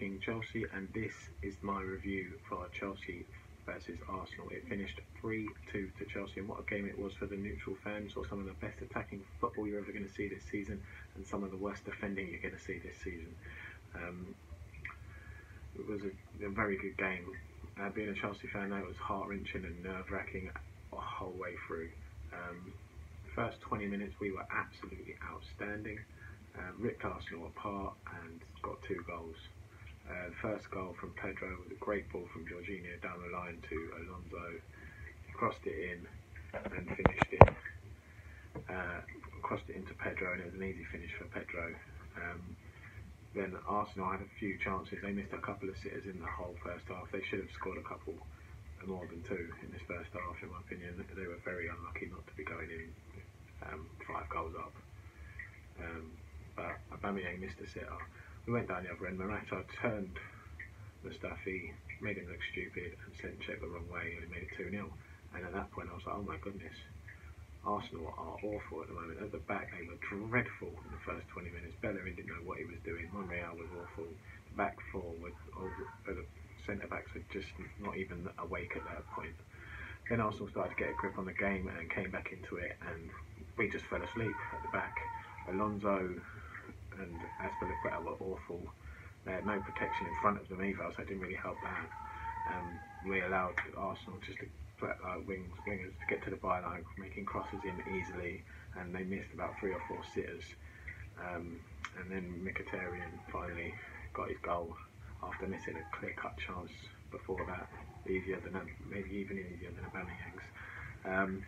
talking Chelsea, and this is my review for Chelsea versus Arsenal. It finished 3-2 to Chelsea, and what a game it was for the neutral fans. Saw some of the best attacking football you're ever going to see this season, and some of the worst defending you're going to see this season. It was a very good game. Being a Chelsea fan, that was heart-wrenching and nerve-wracking the whole way through. First 20 minutes we were absolutely outstanding, ripped Arsenal apart and got 2 goals. First goal from Pedro was a great ball from Jorginho down the line to Alonso. He crossed it in and finished it. Crossed it into Pedro, and it was an easy finish for Pedro. Then Arsenal had a few chances. They missed a couple of sitters in the whole first half. They should have scored a couple more than 2 in this first half, in my opinion. They were very unlucky not to be going in 5 goals up. But Aubameyang missed a sitter. We went down the other end. Morata turned Mustafi, made him look stupid, and sent Cech the wrong way, and he made it 2-0. And at that point I was like, oh my goodness, Arsenal are awful at the moment. At the back they were dreadful in the first 20 minutes. Bellerin didn't know what he was doing. Monreal was awful. The back 4 was the centre backs were just not even awake at that point. Then Arsenal started to get a grip on the game and came back into it, and we just fell asleep at the back. Alonso and Azpilicueta were awful. They had no protection in front of them either, so it didn't really help that. We allowed Arsenal just to wingers to get to the byline, making crosses in easily, and they missed about 3 or 4 sitters. And then Mkhitaryan finally got his goal after missing a clear-cut chance before that, maybe even easier than Aubameyang's.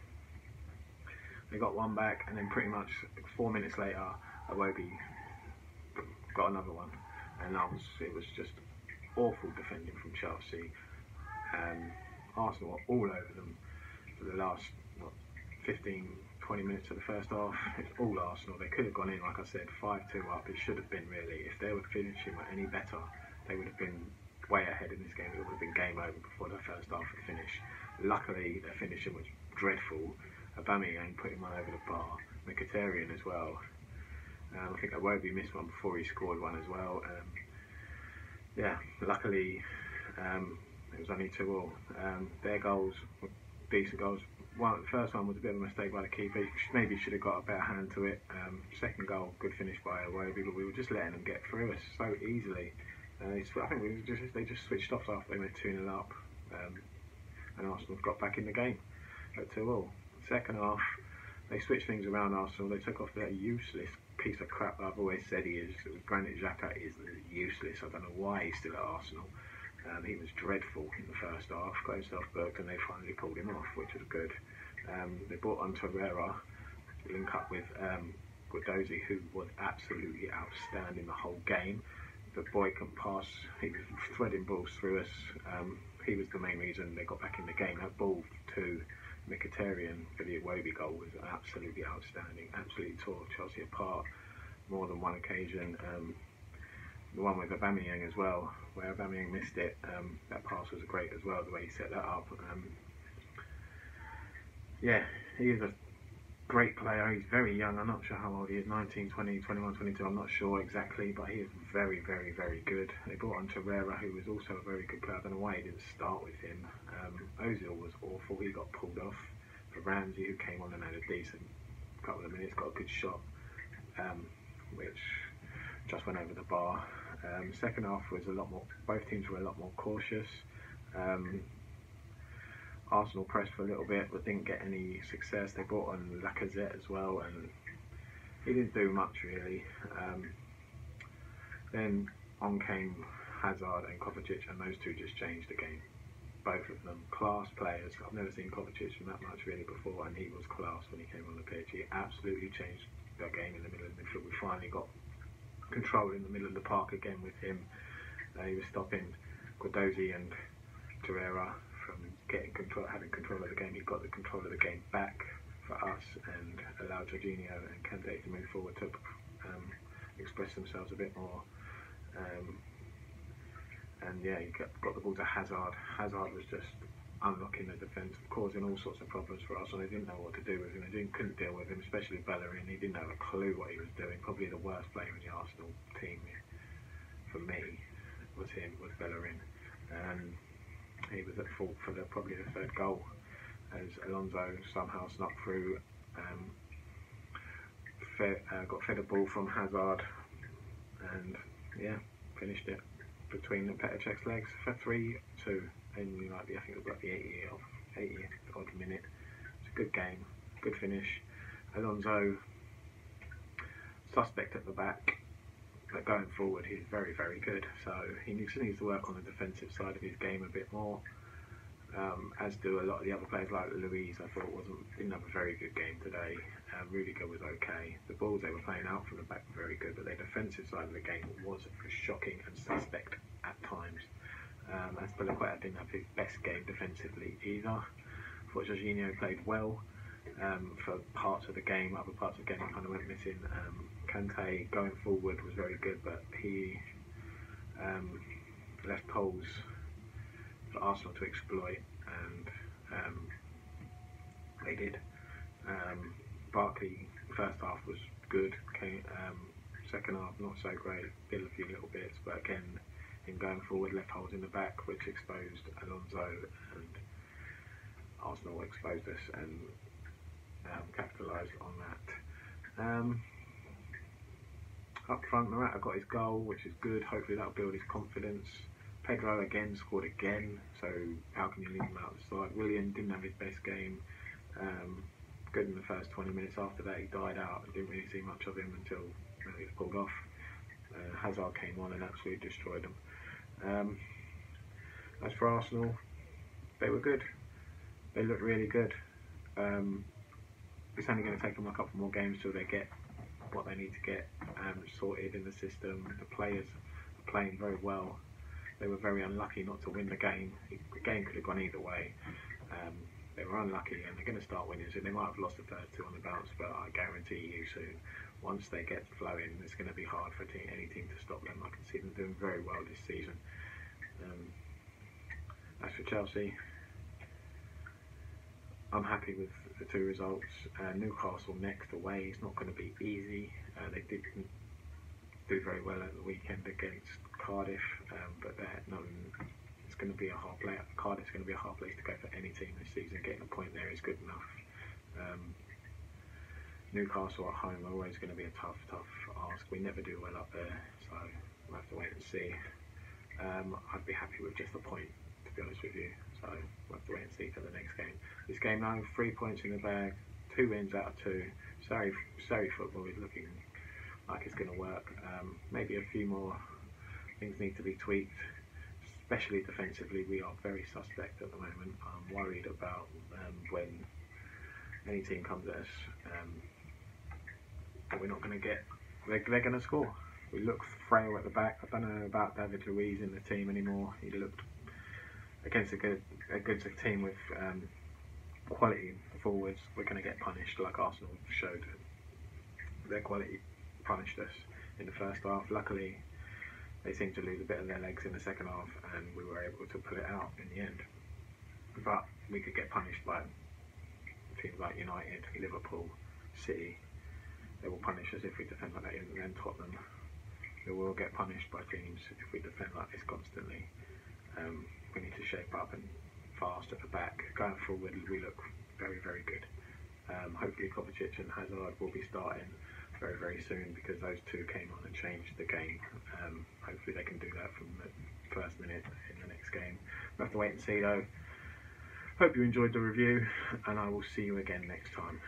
They got one back, and then pretty much 4 minutes later, Iwobi got another one, and it was just awful defending from Chelsea. Arsenal were all over them for the last 15-20 minutes of the first half. It's all Arsenal. They could have gone in, like I said, 5-2 up. It should have been, really. If they were finishing any better, they would have been way ahead in this game. It would have been game over before the first half had finished. Luckily, their finishing was dreadful. Aubameyang put him over the bar. Mkhitaryan as well. I think Iwobi missed one before he scored one as well. Luckily, it was only 2-2. Their goals were decent goals. The first one was a bit of a mistake by the keeper. He maybe should have got a better hand to it. Second goal, good finish by Iwobi, but we were just letting them get through us so easily. I think they just switched off after they went 2-0 up, and Arsenal got back in the game at 2-2. Second half, they switched things around. Arsenal, they took off that useless piece of crap that I've always said he is. Granit Xhaka is useless. I don't know why he's still at Arsenal. He was dreadful in the first half, got himself booked, and they finally pulled him off, which was good. They brought on Torreira to link up with Guendouzi, who was absolutely outstanding the whole game. The boy can pass. He was threading balls through us. He was the main reason they got back in the game. That ball to Mkhitaryan for the Iwobi goal was absolutely outstanding. Absolutely tore Chelsea apart more than one occasion. The one with Aubameyang as well, where Aubameyang missed it, that pass was great as well, the way he set that up. He is a great player. He's very young. I'm not sure how old he is, 19, 20, 21, 22, I'm not sure exactly, but he is very, very, very good. They brought on Torreira, who was also a very good player. I don't know why he didn't start with him. Ozil was awful. He got pulled off for Ramsey, who came on and had a decent couple of minutes, got a good shot, which just went over the bar. Second half was a lot more, both teams were a lot more cautious. Arsenal pressed for a little bit but didn't get any success. They brought on Lacazette as well, and he didn't do much really. Then on came Hazard and Kovacic, and those two just changed the game. Both of them class players. I've never seen Kovacic from that much really before, and he was class when he came on the pitch. He absolutely changed the game in the middle of the midfield. We finally got control in the middle of the park again with him. He was stopping Guendouzi and Torreira from having control of the game. He got the control of the game back for us and allowed Jorginho and Kante to move forward to express themselves a bit more. He got the ball to Hazard. Hazard was just unlocking the defence, causing all sorts of problems for us, and they didn't know what to do with him. They couldn't deal with him, especially Bellerin. He didn't have a clue what he was doing. Probably the worst player in the Arsenal team for me. was Bellerin, and he was at fault for probably the third goal, as Alonso somehow snuck through, got fed a ball from Hazard, and yeah, finished it between Petr Cech's legs for 3-2 in I think it was like the 80th odd minute. It's a good game, good finish. Alonso, suspect at the back, but going forward he's very, very good. So he needs to work on the defensive side of his game a bit more. As do a lot of the other players, like Luiz. I thought didn't have a very good game today. Rudiger was okay. The balls they were playing out from the back were very good, but their defensive side of the game was shocking and suspect at times. Azpilicueta didn't have his best game defensively either. I thought Jorginho played well for parts of the game. Other parts of the game kind of went missing. Kante going forward was very good, but he left holes for Arsenal to exploit, and they did. Barkley first half was good, second half not so great, did a few little bits, but again, him going forward left holes in the back, which exposed Alonso, and Arsenal exposed us and capitalised on that. Up front, Morata got his goal, which is good. Hopefully that'll build his confidence. Pedro again scored again, so how can you leave him out of the side? Willian didn't have his best game. Good in the first 20 minutes. After that he died out. I didn't really see much of him until he was pulled off. Hazard came on and absolutely destroyed them. As for Arsenal, they were good. They looked really good. It's only going to take them a couple more games till they get what they need to get sorted in the system. The players are playing very well. They were very unlucky not to win the game. The game could have gone either way. They were unlucky, and they're going to start winning soon. They might have lost the first two on the bounce, but I guarantee you soon, once they get flowing, it's going to be hard for any team to stop them. I can see them doing very well this season. As for Chelsea, I'm happy with the two results. Newcastle next away is not going to be easy. They didn't do very well at the weekend against Cardiff, but it's going to be a hard play. Cardiff's going to be a hard place to go for any team this season. Getting a point there is good enough. Newcastle at home are always going to be a tough ask. We never do well up there, so we'll have to wait and see. I'd be happy with just a point, to be honest with you. So we'll have to wait and see for the next game. This game now, 3 points in the bag, 2 wins out of 2. Surrey football is looking like it's going to work. Maybe a few more things need to be tweaked, especially defensively. We are very suspect at the moment. I'm worried about when any team comes at us, that we're not going to get. They're going to score. We look frail at the back. I don't know about David Luiz in the team anymore. He looked against a good team with quality forwards. We're going to get punished, like Arsenal showed. Their quality punished us in the first half. Luckily, they seemed to lose a bit of their legs in the second half, and we were able to pull it out in the end. But we could get punished by teams like United, Liverpool, City. They will punish us if we defend like that, and then Tottenham. We will get punished by teams if we defend like this constantly. We need to shape up and fast at the back. Going forward, we look very, very good. Hopefully Kovacic and Hazard will be starting very, very soon, because those two came on and changed the game. Hopefully they can do that from the first minute in the next game. We'll have to wait and see though. Hope you enjoyed the review, and I will see you again next time.